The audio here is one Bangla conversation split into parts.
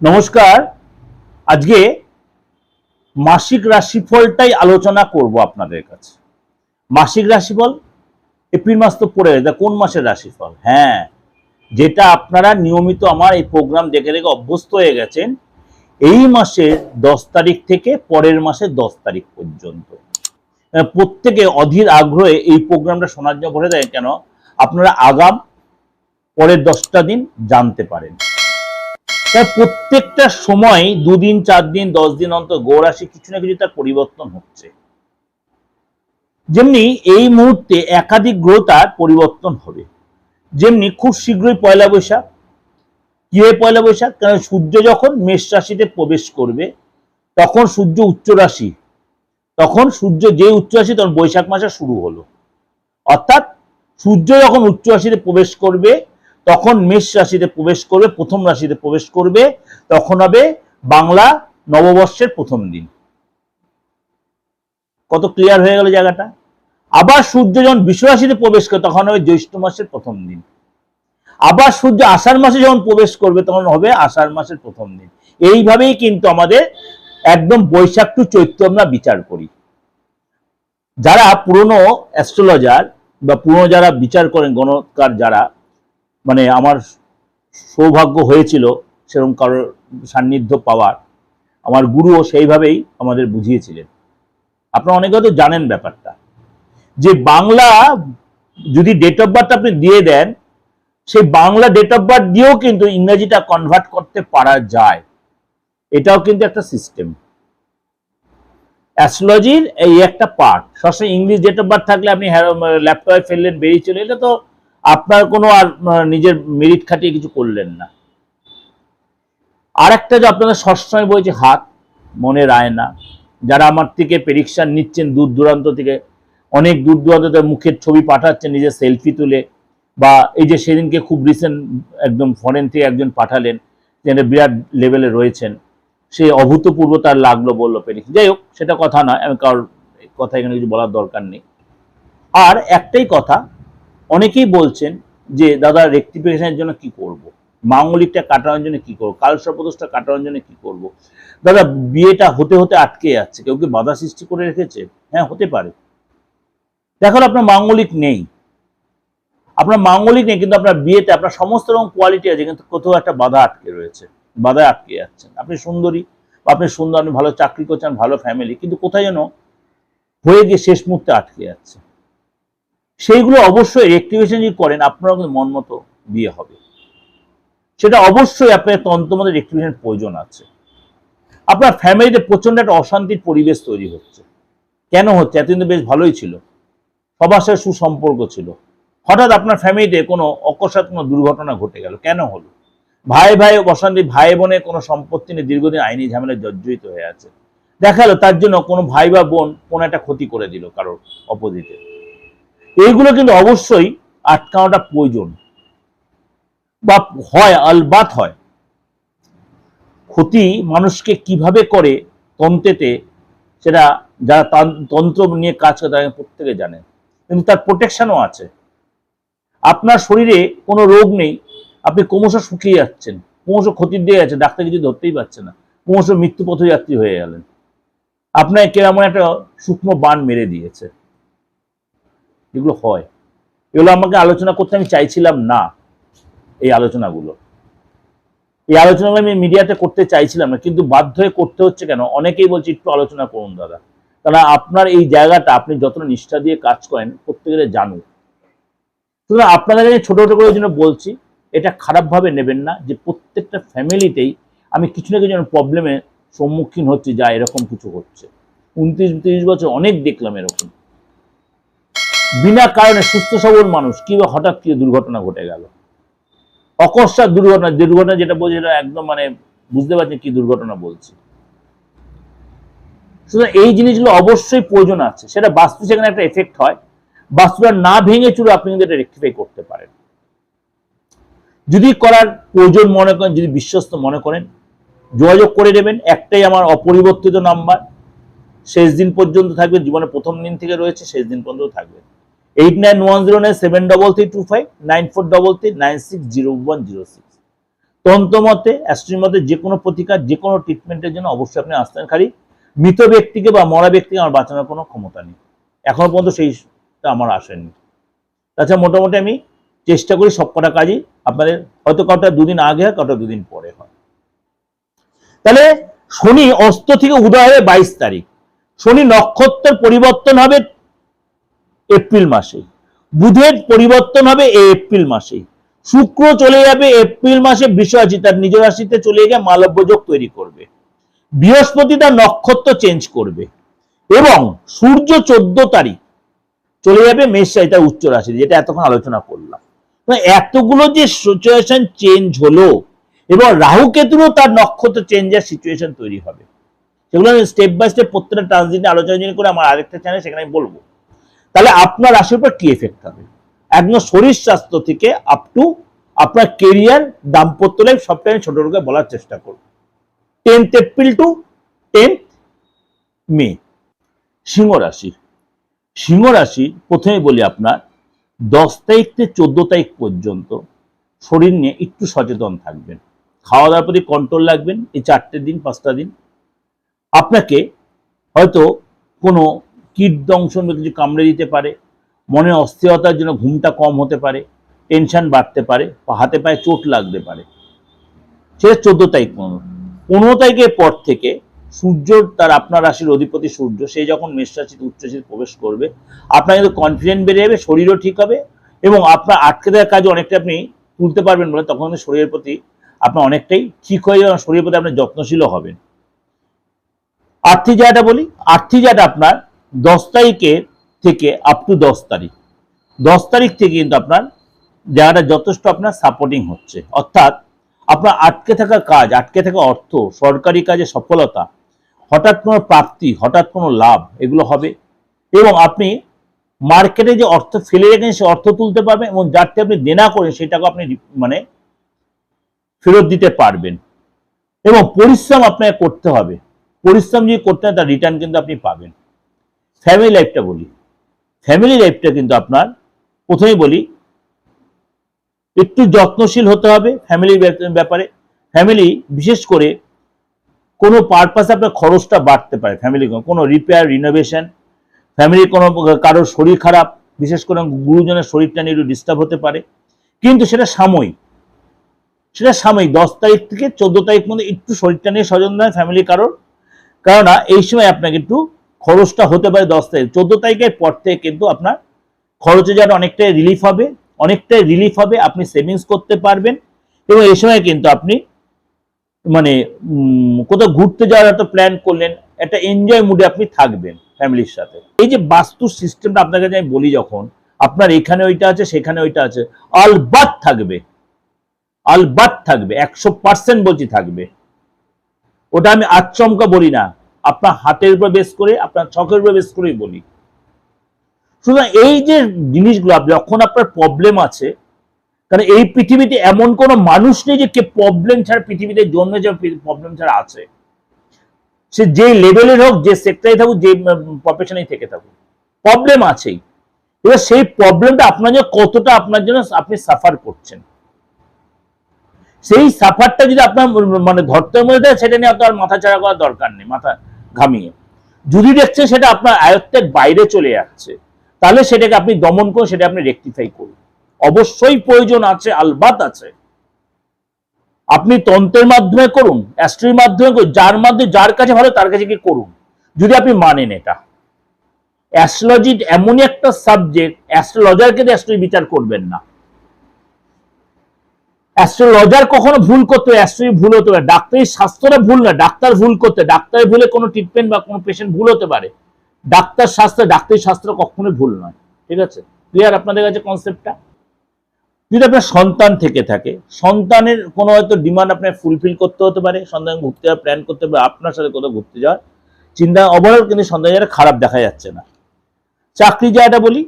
নমস্কার। আজকে মাসিক রাশিফলটাই আলোচনা করব আপনাদের কাছে। মাসিক রাশিফল এপ্রিল মাস তো পড়ে গেছে, কোন মাসের রাশিফল? হ্যাঁ, যেটা আপনারা নিয়মিত আমার এই প্রোগ্রাম দেখে দেখে অভ্যস্ত হয়ে গেছেন, এই মাসের 10 তারিখ থেকে পরের মাসের 10 তারিখ পর্যন্ত প্রত্যেকে অধীর আগ্রহে এই প্রোগ্রামটা শোনার জন্য বসে থাকেন, কেন আপনারা আগাম পরের 10টা দিন জানতে পারেন। তার প্রত্যেকটা সময় 2 দিন 4 দিন 10 দিন অন্তর গ্রহ রাশি কিছু না কিছু তার পরিবর্তন হচ্ছে। যেমনি এই মুহূর্তে একাধিক গ্রহ তার পরিবর্তন হবে, যেমনি খুব শীঘ্রই পয়লা বৈশাখ। কি হয় পয়লা বৈশাখ? কারণ সূর্য যখন মেষ রাশিতে প্রবেশ করবে তখন সূর্য উচ্চ রাশি, তখন সূর্য যে উচ্চ রাশি তখন বৈশাখ মাসে শুরু হলো। অর্থাৎ সূর্য যখন উচ্চ রাশিতে প্রবেশ করবে তখন মেষ রাশিতে প্রবেশ করবে, প্রথম রাশিতে প্রবেশ করবে, তখন হবে বাংলা নববর্ষের প্রথম দিন। কত ক্লিয়ার হয়ে গেল জায়গাটা? আবার সূর্য যখন বৃষ রাশিতে প্রবেশ করবে তখন হবে জ্যৈষ্ঠ মাসের প্রথম দিন। আবার সূর্য আষাঢ় মাসে যখন প্রবেশ করবে তখন হবে আষাঢ় মাসের প্রথম দিন। এইভাবেই কিন্তু আমাদের একদম বৈশাখ টু চৈত্র আমরা বিচার করি। যারা পুরনো অ্যাস্ট্রোলজার বা পুরনো যারা বিচার করেন, গণকার যারা, মানে আমার সৌভাগ্য হয়েছিল সেরকম কারোর সান্নিধ্য পাওয়ার, আমার গুরুও সেইভাবেই আমাদের বুঝিয়েছিলেন। আপনারা অনেকে হয়তো জানেন ব্যাপারটা, যে বাংলা যদি ডেট অফ বার্থ আপনি দিয়ে দেন, সেই বাংলা ডেট অফ বার্থ দিয়েও কিন্তু ইংরেজিটা কনভার্ট করতে পারা যায়। এটাও কিন্তু একটা সিস্টেম, অ্যাস্ট্রোলজির এই একটা পার্ট। সবসময় ইংলিশ ডেট অফ বার্থ থাকলে আপনি ল্যাপটপে ফেললেন, বেরিয়ে চলে, এটা তো আপনার কোনো আর নিজের মেরিট খাটিয়ে কিছু করলেন না। আর একটা যে আপনাদের সবসময় বলছি, হাত মনের আয়না। যারা আমার থেকে প্রেডিকশন নিচ্ছেন দূর দূরান্ত থেকে, অনেক দূর দূরান্ত মুখের ছবি পাঠাচ্ছেন নিজের সেলফি তুলে, বা এই যে সেদিনকে খুব রিসেন্ট একদম ফরেন থেকে একজন পাঠালেন, যেটা বিরাট লেভেলে রয়েছেন, সে অভূতপূর্ব তার লাগলো বললো প্রেডিকশন। যাই হোক, সেটা কথা নয়, আমি কারোর কথা এখানে কিছু বলার দরকার নেই। আর একটাই কথা, অনেকেই বলছেন যে দাদা রেকটিফিকেশনের জন্য কি করব, মাঙ্গলিকটা কাটানোর জন্য কি করবো, কালসর্পদোষটা কাটানোর জন্য কি করব, দাদা বিয়েটা হতে হতে আটকে যাচ্ছে, কেউ কি বাধা সৃষ্টি করে রেখেছে? হ্যাঁ, হতে পারে। দেখো, আপনার মাঙ্গলিক নেই, আপনার মাঙ্গলিক নেই, কিন্তু আপনার বিয়েতে আপনার সমস্ত রকম কোয়ালিটি আছে, কিন্তু কোথাও একটা বাধা আটকে রয়েছে, বাধায় আটকে যাচ্ছেন। আপনি সুন্দরী, বা আপনি সুন্দর, আপনি ভালো চাকরি করছেন, ভালো ফ্যামিলি, কিন্তু কোথায় যেন হয়ে গিয়ে শেষ মুহূর্তে আটকে যাচ্ছে। সেইগুলো অবশ্যই রেকটিফিকেশন যদি করেন, আপনারও কিন্তু মন মতো বিয়ে হবে। সেটা অবশ্যই আপনার তন্ত্রমতে রেকটিফিকেশন প্রয়োজন আছে। আপনার ফ্যামিলিতে প্রচন্ড একটা অশান্তির পরিবেশ তৈরি হচ্ছে। কেন হচ্ছে? এতদিন তো বেশ ভালোই ছিল, সবার সাথে সুসম্পর্ক ছিল, হঠাৎ আপনার ফ্যামিলিতে কোনো অকস্মাৎ কোনো দুর্ঘটনা ঘটে গেল। কেন হলো? ভাই ভাই অশান্তি, ভাই বোনে কোনো সম্পত্তি নিয়ে দীর্ঘদিন আইনি ঝামেলায় জর্জরিত হয়ে আছে। দেখালো তার জন্য কোনো ভাই বা বোন কোনো একটা ক্ষতি করে দিল কারোর অপোজিটে। এইগুলো কিন্তু অবশ্যই আটকানোটা প্রয়োজন, বা হয়, আলবাত হয়। ক্ষতি মানুষকে কিভাবে করে তন্ত্রেতে, সেটা যারা তন্ত্র নিয়ে কাজ করে তারা প্রত্যেকে জানেন, কিন্তু তার প্রোটেকশনও আছে। আপনার শরীরে কোনো রোগ নেই, আপনি ক্রমশ শুকিয়ে যাচ্ছেন, ক্রমশ ক্ষতির দিয়ে যাচ্ছে, ডাক্তার কিছু ধরতেই পারছে না, ক্রমশ মৃত্যু পথযাত্রী হয়ে গেলেন, আপনার কেমন একটা সূক্ষ্ম বান মেরে দিয়েছে। এগুলো হয়, এগুলো আমাকে আলোচনা করতে আমি চাইছিলাম না। এই আলোচনাগুলো আমি মিডিয়াতে করতে চাইছিলাম না, কিন্তু বাধ্য হয়ে করতে হচ্ছে। কেন? অনেকেই বলছে একটু আলোচনা করুন দাদা, কারণ আপনার এই জায়গাটা আপনি যতটা নিষ্ঠা দিয়ে কাজ করেন প্রত্যেকের জানুক। সুতরাং আপনাদের কাছে ছোট ছোট করে জন্য বলছি, এটা খারাপভাবে নেবেন না, যে প্রত্যেকটা ফ্যামিলিতেই আমি কিছু না কিছু প্রবলেমের সম্মুখীন হচ্ছি, যা এরকম কিছু হচ্ছে। 29-30 বছর অনেক দেখলাম এরকম, বিনা কারণে সুস্থ সবল মানুষ কিংবা হঠাৎ কি দুর্ঘটনা ঘটে গেল, অকস্মাৎ দুর্ঘটনা যেটা বলছি সেটা একদম মানে বুঝতে পারছেন কি দুর্ঘটনা বলছি। সুতরাং এই জিনিসগুলো অবশ্যই প্রয়োজন আছে, সেটা বাস্তু সেখানে একটা এফেক্ট হয়, বাস্তুটা না ভেঙে চুরে আপনি কিন্তু এটা রেকটিফাই করতে পারেন। যদি করার প্রয়োজন মনে করেন, যদি বিশ্বস্ত মনে করেন, যোগাযোগ করে নেবেন। একটাই আমার অপরিবর্তিত নাম্বার, শেষ দিন পর্যন্ত থাকবে, জীবনের প্রথম দিন থেকে রয়েছে, শেষ দিন পর্যন্ত থাকবে। 8910973325 9433960106। তন্ত্রমতে, অ্যাস্ট্রোলজি মতে যে কোনো প্রতিকার, যে কোনো ট্রিটমেন্টের জন্য অবশ্যই আপনি আসতেন। খালি মৃত ব্যক্তিকে বা মরা ব্যক্তিকে আমার বাঁচানোর কোনো ক্ষমতা নেই, এখনো পর্যন্ত সেইটা আমার আসেনি। তাছাড়া মোটামুটি আমি চেষ্টা করি সবকটা কাজই আপনাদের, হয়তো কটা দুদিন আগে হয়, কটা দুদিন পরে হয়। তাহলে শনি অস্ত থেকে উদয় হবে 22 তারিখ, শনি নক্ষত্রের পরিবর্তন হবে এপ্রিল মাসে, বুধের পরিবর্তন হবে এই এপ্রিল মাসে, শুক্র চলে যাবে এপ্রিল মাসে বৃষ রাশি, তার নিজ রাশিতে চলে গিয়ে মালব্য যোগ তৈরি করবে, বৃহস্পতি তার নক্ষত্র চেঞ্জ করবে, এবং সূর্য 14 তারিখ চলে যাবে মেষ রাশি, তার উচ্চ রাশি, যেটা এতক্ষণ আলোচনা করলাম। এতগুলো যে সিচুয়েশন চেঞ্জ হলো, এবং রাহু কেতুরও তার নক্ষত্র চেঞ্জের সিচুয়েশন তৈরি হবে, সেগুলো আমি স্টেপ বাই স্টেপ প্রত্যেকটা ট্রানজিট আলোচনা করে আমার আরেকটা চ্যানেল, সেখানে আমি বলবো। তাহলে আপনার রাশির উপর কি এফেক্ট হবে, একদম শরীর স্বাস্থ্য থেকে আপ টু আপনার কেরিয়ার, দাম্পত্য লাইফ, সবটাই আমি ছোট করে বলার চেষ্টা করব। 10th এপ্রিল টু 10th মে। সিংহ রাশি, সিংহ রাশি প্রথমে বলি আপনার 10 তারিখ থেকে 14 তারিখ পর্যন্ত শরীর নিয়ে একটু সচেতন থাকবেন, খাওয়া দাওয়ার প্রতি কন্ট্রোল রাখবেন। এই 4টে দিন 5টা দিন আপনাকে হয়তো কোনো কীট দংশন বা কিছু কামড়ে দিতে পারে, মনে অস্থিরতার জন্য ঘুমটা কম হতে পারে, টেনশন বাড়তে পারে, হাতে পায়ে চোট লাগতে পারে। সেটা 14 তারিখ। 15 তারিখের পর থেকে সূর্য, তার আপনার রাশির অধিপতি সূর্য, সে যখন মেষ রাশিতে উচ্চ রাশিতে প্রবেশ করবে, আপনার কিন্তু কনফিডেন্ট বেড়ে যাবে, শরীরও ঠিক হবে, এবং আপনার আটকে দেওয়ার কাজ অনেকটা আপনি তুলতে পারবেন বলে তখন শরীরের প্রতি আপনার অনেকটাই ঠিক হয়ে যাবে, শরীরের প্রতি আপনি যত্নশীলও হবেন। আর্থিক জায়গাটা বলি, আর্থিক জায়গাটা আপনার 10 তারিখের থেকে আপ টু 10 তারিখ, 10 তারিখ থেকে কিন্তু আপনার জায়গাটা যথেষ্ট আপনার সাপোর্টিং হচ্ছে, অর্থাৎ আপনার আটকে থাকা কাজ, আটকে থাকা অর্থ, সরকারি কাজে সফলতা, হঠাৎ কোনো প্রাপ্তি, হঠাৎ কোনো লাভ, এগুলো হবে, এবং আপনি মার্কেটে যে অর্থ ফেলে রেখেছেন সে অর্থ তুলতে পারবেন, এবং যারটি আপনি দেনা করেন সেটাকে আপনি মানে ফেরত দিতে পারবেন, এবং পরিশ্রম আপনাকে করতে হবে, পরিশ্রম যদি করতে হয় তার রিটার্ন কিন্তু আপনি পাবেন। ফ্যামিলি লাইফটা বলি, ফ্যামিলি লাইফটা কিন্তু আপনার প্রথমেই বলি একটু যত্নশীল হতে হবে ফ্যামিলির ব্যাপারে। ফ্যামিলি বিশেষ করে কোনো পারপাসে আপনার খরচটা বাড়তে পারে, ফ্যামিলি কোনো রিপেয়ার, রিনোভেশন, ফ্যামিলির কোনো কারোর শরীর খারাপ, বিশেষ করে গুরুজনের শরীরটা নিয়ে একটু ডিস্টার্ব হতে পারে, কিন্তু সেটা সাময়িক, সেটা সাময়িক। 10 তারিখ থেকে 14 তারিখ মধ্যে একটু শরীরটা নিয়ে সচেতন হয় ফ্যামিলি কারোর, কেননা এই সময় আপনাকে একটু খরচটা হতে পারে 10 তারিখ। 14 তারিখের পর থেকে কিন্তু আপনার খরচে যারা অনেকটাই রিলিফ হবে, অনেকটাই রিলিফ হবে, আপনি সেভিংস করতে পারবেন, এবং এই সময় কিন্তু আপনি মানে কোথাও ঘুরতে যাওয়ার একটা প্ল্যান করলেন, একটা এনজয় মুডে আপনি থাকবেন ফ্যামিলির সাথে। এই যে বাস্তু সিস্টেমটা আপনাকে আমি বলি, যখন আপনার এখানে ওইটা আছে সেখানে ওইটা আছে, আলবাত থাকবে, আলবাত থাকবে, 100% বলছি থাকবে। ওটা আমি আচমকা বলি না, আপনার হাতের উপর বেস করে, আপনার ছকের উপর বেস করেই বলি। সুতরাং এই যে জিনিসগুলো যখন আপনার প্রবলেম আছে, কারণ এই পৃথিবীতে এমন কোনো মানুষ নেই যে কে প্রবলেম ছাড়া পৃথিবীতে জন্মে যে প্রবলেম ছাড়া আছে, সে যে লেভেলের হোক, যে সেক্টরে থাকুক, যে প্রফেশনেই থেকে থাকুক, প্রবলেম আছেই। এবার সেই প্রবলেমটা আপনার জন্য কতটা, আপনার জন্য আপনি সাফার করছেন, সেই সাফারটা যদি আপনার মানে ধরতে মধ্যে দেয়, সেটা নিয়ে আপনার মাথা ছাড়া করার দরকার নেই, মাথা ঘামিয়ে। যদি দেখছেন সেটা আপনার আয়ত্তের বাইরে চলে যাচ্ছে, তাহলে সেটাকে আপনি দমন করুন, সেটা আপনি রেকটিফাই করুন, অবশ্যই প্রয়োজন আছে, আলবাত আছে। আপনি তন্ত্রের মাধ্যমে করুন, অ্যাস্ট্রোলজির মাধ্যমে করুন, যার মাধ্যমে যার কাছে ভালো তার কাছে কি করুন, যদি আপনি মানেন এটা। অ্যাস্ট্রোলজি এমনই একটা সাবজেক্ট, অ্যাস্ট্রোলজারকে দিয়ে অ্যাস্ট্রোলজি বিচার করবেন না। অ্যাস্ট্রোলজার কখনো ভুল করতে, অ্যাস্ট্রোলজি ভুল হতে পারে, ডাক্তারি শাস্ত্রটা ভুল না, ডাক্তার ভুল করতে, ডাক্তারের ভুলে কোনো ট্রিটমেন্ট বা কোনো পেশেন্ট ভুল হতে পারে, ডাক্তার শাস্ত্র, ডাক্তারি শাস্ত্র কখনোই ভুল নয়। ঠিক আছে, ক্লিয়ার আপনাদের কাছে কনসেপ্টটা? যদি আপনার সন্তান থেকে থাকে, সন্তানের কোনো হয়তো ডিমান্ড আপনার ফুলফিল করতে হতে পারে, সন্তান ঘুরতে যাওয়ার প্ল্যান করতে পারে, আপনার সাথে কোথাও ঘুরতে যাওয়ার চিন্তা, ওভারঅল কিন্তু সন্তান জায়গাটা খারাপ দেখা যাচ্ছে না। চাকরি জায়গাটা বলি,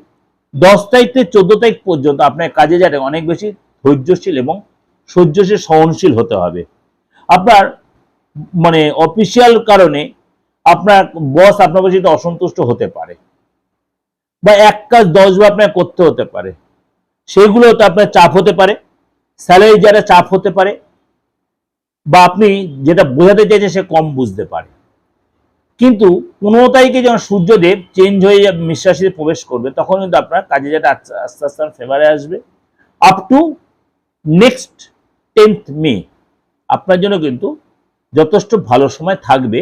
10 তারিখ থেকে 14 তারিখ পর্যন্ত আপনার কাজে জায়গাটা অনেক বেশি ধৈর্যশীল এবং সহ্যশীল, সহনশীল হতে হবে। আপনার মানে অফিসিয়াল কারণে আপনার বস আপনার কাছে অসন্তুষ্ট হতে পারে, বা এক কাজ 10 বার আপনার করতে হতে পারে, সেগুলোতে আপনার চাপ হতে পারে, স্যালারি যারা চাপ হতে পারে, বা আপনি যেটা বোঝাতে চাইছেন সে কম বুঝতে পারে। কিন্তু 15 তারিখে যখন সূর্যদেব চেঞ্জ হয়ে মিশ্র রাশিতে প্রবেশ করবে, তখন কিন্তু আপনার কাজে যেটা আস্তে আস্তে ফেভারে আসবে আপ টু নেক্সট 10th মে আপনার জন্য কিন্তু যথেষ্ট ভালো সময় থাকবে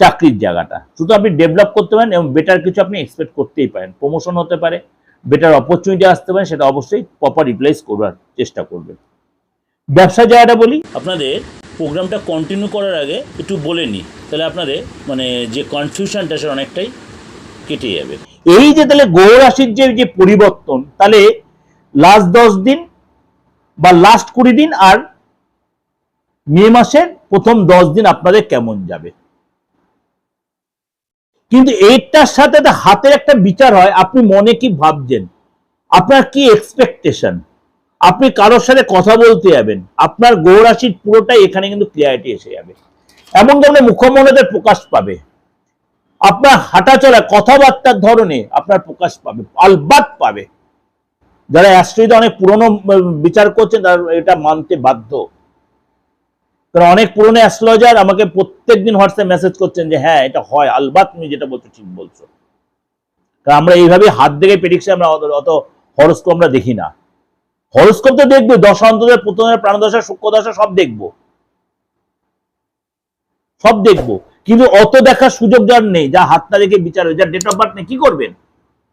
চাকরির জায়গাটা। শুধু আপনি ডেভেলপ করতে পারেন এবং বেটার কিছু আপনি এক্সপেক্ট করতেই পারেন, প্রমোশন হতে পারে, বেটার অপরচুনিটি আসতে পারে, সেটা অবশ্যই প্রপার ইউটিলাইজ করার চেষ্টা করবেন। ব্যবসার জায়গাটা বলি, আপনাদের প্রোগ্রামটা কন্টিনিউ করার আগে একটু বলে নিই, তাহলে আপনাদের মানে যে কনফিউশনটা সেটা অনেকটাই কেটে যাবে। এই যে তাহলে গ্রহ রাশির যে পরিবর্তন, তাহলে লাস্ট 10 দিন বা লাস্ট 20 দিন আর মে মাসের প্রথম 10 দিন আপনাদের কেমন যাবে। কিন্তু এইটার সাথে হাতের একটা বিচার হয়, আপনি মনে কি ভাবছেন, আপনার কি এক্সপেকটেশন, আপনি কারোর সাথে কথা বলতে যাবেন, আপনার গ্রহ রাশির পুরোটাই এখানে কিন্তু ক্লিয়ারিটি এসে যাবে। এমন ধরনের মুখমণ্ডলের প্রকাশ পাবে, আপনার হাঁটা চলা কথাবার্তার ধরনে আপনার প্রকাশ পাবে, আলবাত পাবে। যারা অ্যাস্ট্রোলজিতে অনেক পুরনো বিচার করছেন তারা এটা মানতে বাধ্য, কারণ অনেক পুরনো অ্যাস্ট্রোলজার আমাকে প্রত্যেকদিন হোয়াটসঅ্যাপ মেসেজ করছেন যে হ্যাঁ এটা হয়, আলবাত তুমি যেটা বলছো ঠিক বলছো। কারণ আমরা এইভাবে হাত দেখে প্রেডিকশন, আমরা অত হরস্কোপ আমরা দেখি না। হরস্কোপ তো দেখবো, দশা অন্তরের প্রথমের প্রাণদশা সূক্ষ্মদশা সব দেখবো, সব দেখবো, কিন্তু অত দেখার সুযোগ যার নেই, যা হাতটা দেখে বিচার, যার ডেট অফ বার্থ নেই, কি করবেন?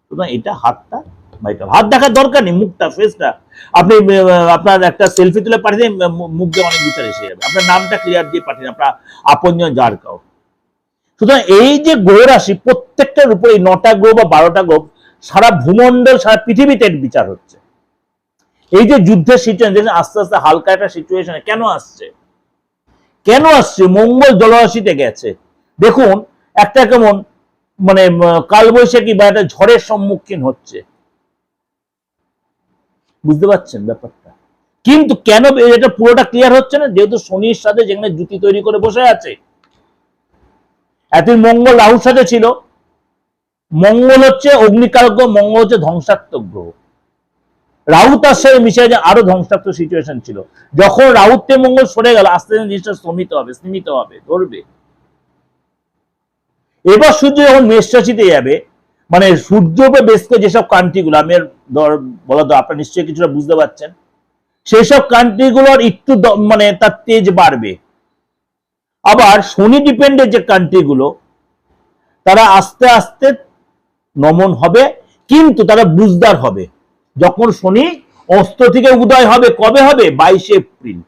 সুতরাং এটা হাতটা হাত দেখার দরকার নেই, মুখটা ফেসটা আপনি আপনার একটা সেলফি তুলে পাঠিয়ে মুখ দিয়ে অনেক বিচার এসে যাবে, আপনার নামটা ক্লিয়ার দিয়ে পাঠিয়ে আপনার আপনজন যার কাউ। সুতরাং এই যে গ্রহ রাশি প্রত্যেকটার উপর এই 9টা গ্রহ বা 12টা গ্রহ সারা ভূমণ্ডল সারা পৃথিবীতে বিচার হচ্ছে। এই যে যুদ্ধের সিচুয়েশন আস্তে আস্তে হালকা একটা সিচুয়েশনে কেন আসছে, কেন আসছে? মঙ্গল জলরাশিতে গেছে, দেখুন একটা কেমন মানে কালবৈশাখী বা একটা ঝড়ের সম্মুখীন হচ্ছে, বুঝতে পারছেন ব্যাপারটা? কিন্তু কেন এটা পুরোটা ক্লিয়ার হচ্ছে না? যেহেতু শনির সাথে যেখানে জুতি তৈরি করে বসে আছে, এতদিন মঙ্গল রাহুর সাথে ছিল। মঙ্গল হচ্ছে অগ্নিকারক গ্রহ, মঙ্গল হচ্ছে ধ্বংসাত্মক গ্রহ। রাহু তার সাথে মিশে যায়, আরো ধ্বংসাত্মক সিচুয়েশন ছিল। যখন রাহুতে মঙ্গল সরে গেল, আস্তে আস্তে জিনিসটা স্তীমিত হবে, ধরবে। এবার সূর্য যখন মেষ রাশিতে যাবে, মানে সূর্য বেশ করে যেসব কান্ট্রিগুলো আমি বলা তো আপনার নিশ্চয়ই কিছুটা বুঝতে পারছেন, সেই সব কান্ট্রিগুলোর একটু মানে তার তেজ বাড়বে। আবার শনি ডিপেন্ডেন্ট যে কান্ট্রিগুলো, তারা আস্তে আস্তে নমন হবে, কিন্তু তারা বুঝদার হবে। যখন শনি অস্ত থেকে উদয় হবে, কবে হবে? 22 এপ্রিল।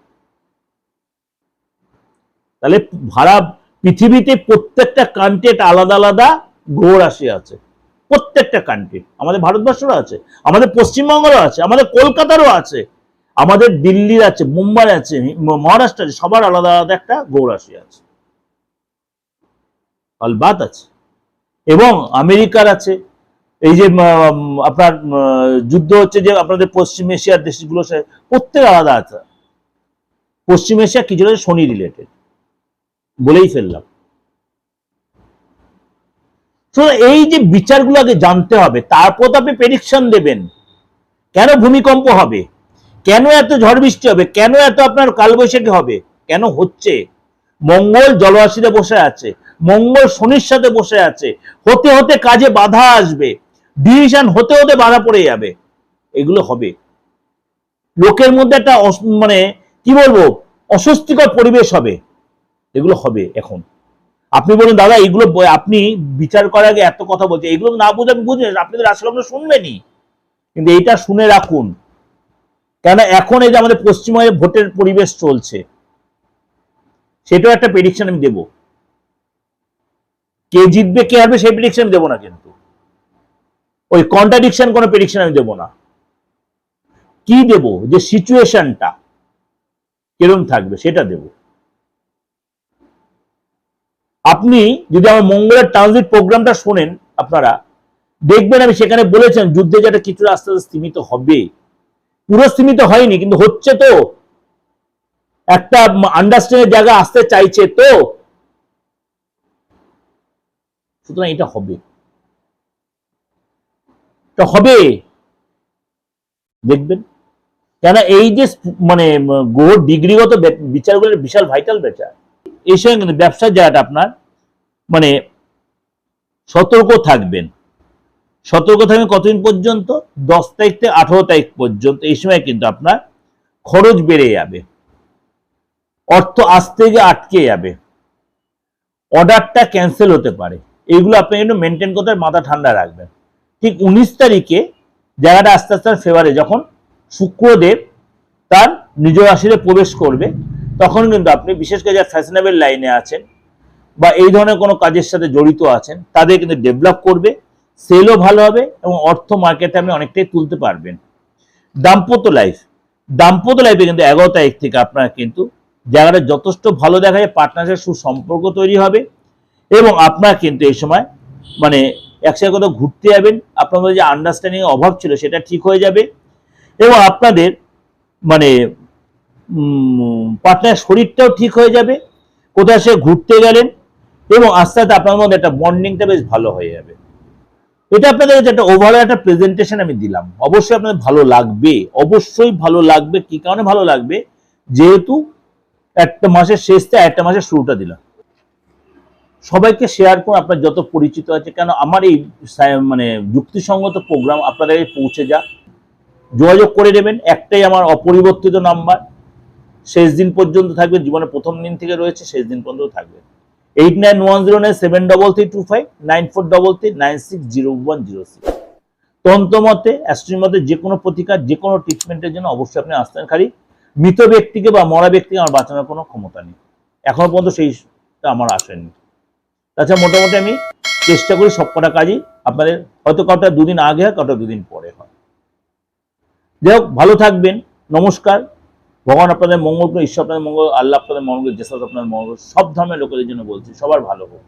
তাহলে ভাড়া পৃথিবীতে প্রত্যেকটা কান্ট্রি একটা আলাদা আলাদা গ্রহ রাশি আছে, প্রত্যেকটা কান্ট্রি। আমাদের ভারতবর্ষেরও আছে, আমাদের পশ্চিমবঙ্গেরও আছে, আমাদের কলকাতারও আছে, আমাদের দিল্লির আছে, মুম্বাই আছে, মহারাষ্ট্র আছে, সবার আলাদা আলাদা একটা গ্রহ রাশি আছে, আলবাত আছে। এবং আমেরিকার আছে। এই যে আপনার যুদ্ধ হচ্ছে যে আপনাদের পশ্চিম এশিয়ার দেশগুলো, প্রত্যেক আলাদা আছে। পশ্চিম এশিয়া কিছুটা শনি রিলেটেড, বলেই ফেললাম। তো এই যে বিচারগুলো আগে জানতে হবে, তারপর তো আপনি প্রেডিকশন দেবেন। কেন ভূমিকম্প হবে, কেন এত ঝড় বৃষ্টি হবে, কেন এত আপনার কালবৈশাখী হবে, কেন হচ্ছে? মঙ্গল জলরাশিতে বসে আছে, মঙ্গল শনির সাথে বসে আছে, হতে হতে কাজে বাধা আসবে, ডিসিশন হতে হতে বাধা পড়ে যাবে, এগুলো হবে। লোকের মধ্যে একটা মানে কি বলবো, অস্বস্তিকর পরিবেশ হবে, এগুলো হবে। এখন আপনি বলুন দাদা এগুলো আপনি বিচার করার আগে এত কথা বলছে, এগুলো না বুঝে আমি বুঝলেন, আপনাদের আসলে আমরা শুনবেনই, কিন্তু এইটা শুনে রাখুন। কেন এখন এই যে আমাদের পশ্চিমবঙ্গে ভোটের পরিবেশ চলছে, সেটাও একটা প্রেডিকশন আমি দেবো। কে জিতবে কে হারবে সেই প্রেডিকশন দেবো না, কিন্তু ওই কন্ট্রাডিকশন কোনো প্রেডিকশন আমি দেবো না। কি দেবো, যে সিচুয়েশনটা কিরম থাকবে সেটা দেব। আপনি যদি আমার মঙ্গলের ট্রানজিট প্রোগ্রামটা শোনেন, আপনারা দেখবেন আমি সেখানে বলেছেন যুদ্ধে যেটা কিছুটা আস্তে আস্তে স্তীমিত হবে, পুরো স্তীমিত হয়নি কিন্তু হচ্ছে, তো একটা আন্ডারস্ট্যান্ডের জায়গা আসতে চাইছে, তো সুতরাং এটা হবে, এটা হবে, দেখবেন। কেন এই যে মানে গ্রহ ডিগ্রিগত বিচারগুলোর বিশাল ভাইটাল বিচার, এই সময় কিন্তু ব্যবসার জায়গাটা আপনার মানে সতর্ক থাকবেন। সতর্ক থাকবেন কতদিন পর্যন্ত? 10 তারিখ থেকে 18 তারিখ পর্যন্ত। এই সময় কিন্তু আপনার খরচ বেড়ে যাবে, অর্থ আসতে গিয়ে আটকে যাবে, অর্ডারটা ক্যান্সেল হতে পারে। এইগুলো আপনি একটু মেনটেন করতে মাথা ঠান্ডা রাখবেন। ঠিক 19 তারিখে জায়গাটা আস্তে আস্তে ফেভারে, যখন শুক্রদেব তার নিজ রাশিতে প্রবেশ করবে, তখন কিন্তু আপনি বিশেষ করে যারা ফ্যাশনেবল লাইনে আছেন বা এই ধরনের কোনো কাজের সাথে জড়িত আছেন, তাদের কিন্তু ডেভেলপ করবে, সেলও ভালো হবে এবং অর্থ মার্কেটে আপনি অনেকটাই তুলতে পারবেন। দাম্পত্য লাইফে কিন্তু 11 তারিখ থেকে আপনার কিন্তু জায়গাটা যথেষ্ট ভালো দেখা যায়, পার্টনারের সুসম্পর্ক তৈরি হবে এবং আপনার কিন্তু এই সময় মানে একসাথে কোথাও ঘুরতে যাবেন, আপনাদের যে আন্ডারস্ট্যান্ডিং অভাব ছিল সেটা ঠিক হয়ে যাবে এবং আপনাদের মানে পার্টনারের শরীরটাও ঠিক হয়ে যাবে, কোথাও সে ঘুরতে গেলেন এবং আস্তে আস্তে আপনার মধ্যে একটা বন্ডিংটা বেশ ভালো হয়ে যাবে। এটা আপনাদের একটা ওভারঅল একটা প্রেজেন্টেশন আমি দিলাম। অবশ্যই আপনাদের ভালো লাগবে, অবশ্যই ভালো লাগবে। কি কারণে ভালো লাগবে? যেহেতু একটা মাসের শেষটা একটা মাসের শুরুটা দিলাম। সবাইকে শেয়ার করুন, আপনার যত পরিচিত আছে, কেন আমার এই মানে যুক্তিসঙ্গত প্রোগ্রাম আপনাদের পৌঁছে যাক। যোগাযোগ করে নেবেন, একটাই আমার অপরিবর্তিত নাম্বার, শেষ দিন পর্যন্ত থাকবে, জীবনের প্রথম দিন থেকে রয়েছে, শেষ দিন পর্যন্ত থাকবে। 891097332433960106। তন্ত্রমতে, অ্যাস্ট্রোলজি মতে যে কোনো প্রতিকার, যে কোনো ট্রিটমেন্টের জন্য অবশ্যই আপনি আসতেন। খালি মৃত ব্যক্তিকে বা মরা ব্যক্তিকে আমার বাঁচানোর কোনো ক্ষমতা নেই, এখনো পর্যন্ত সেইটা আমার আসেনি। তাছাড়া মোটামুটি আমি চেষ্টা করি সবকটা কাজই আপনাদের, হয়তো কাউটা দুদিন আগে হয়, কাউটা দুদিন পরে হয়। যাই হোক, ভালো থাকবেন, নমস্কার। ভগবান আপনাদের মঙ্গল করুন, ঈশ্বর আপনাদের মঙ্গল, আল্লাহ আপনাদের মঙ্গল, জেসাস আপনাদের মঙ্গল, সব ধর্মের লোকেদের জন্য বলছি, সবার ভালো হোক।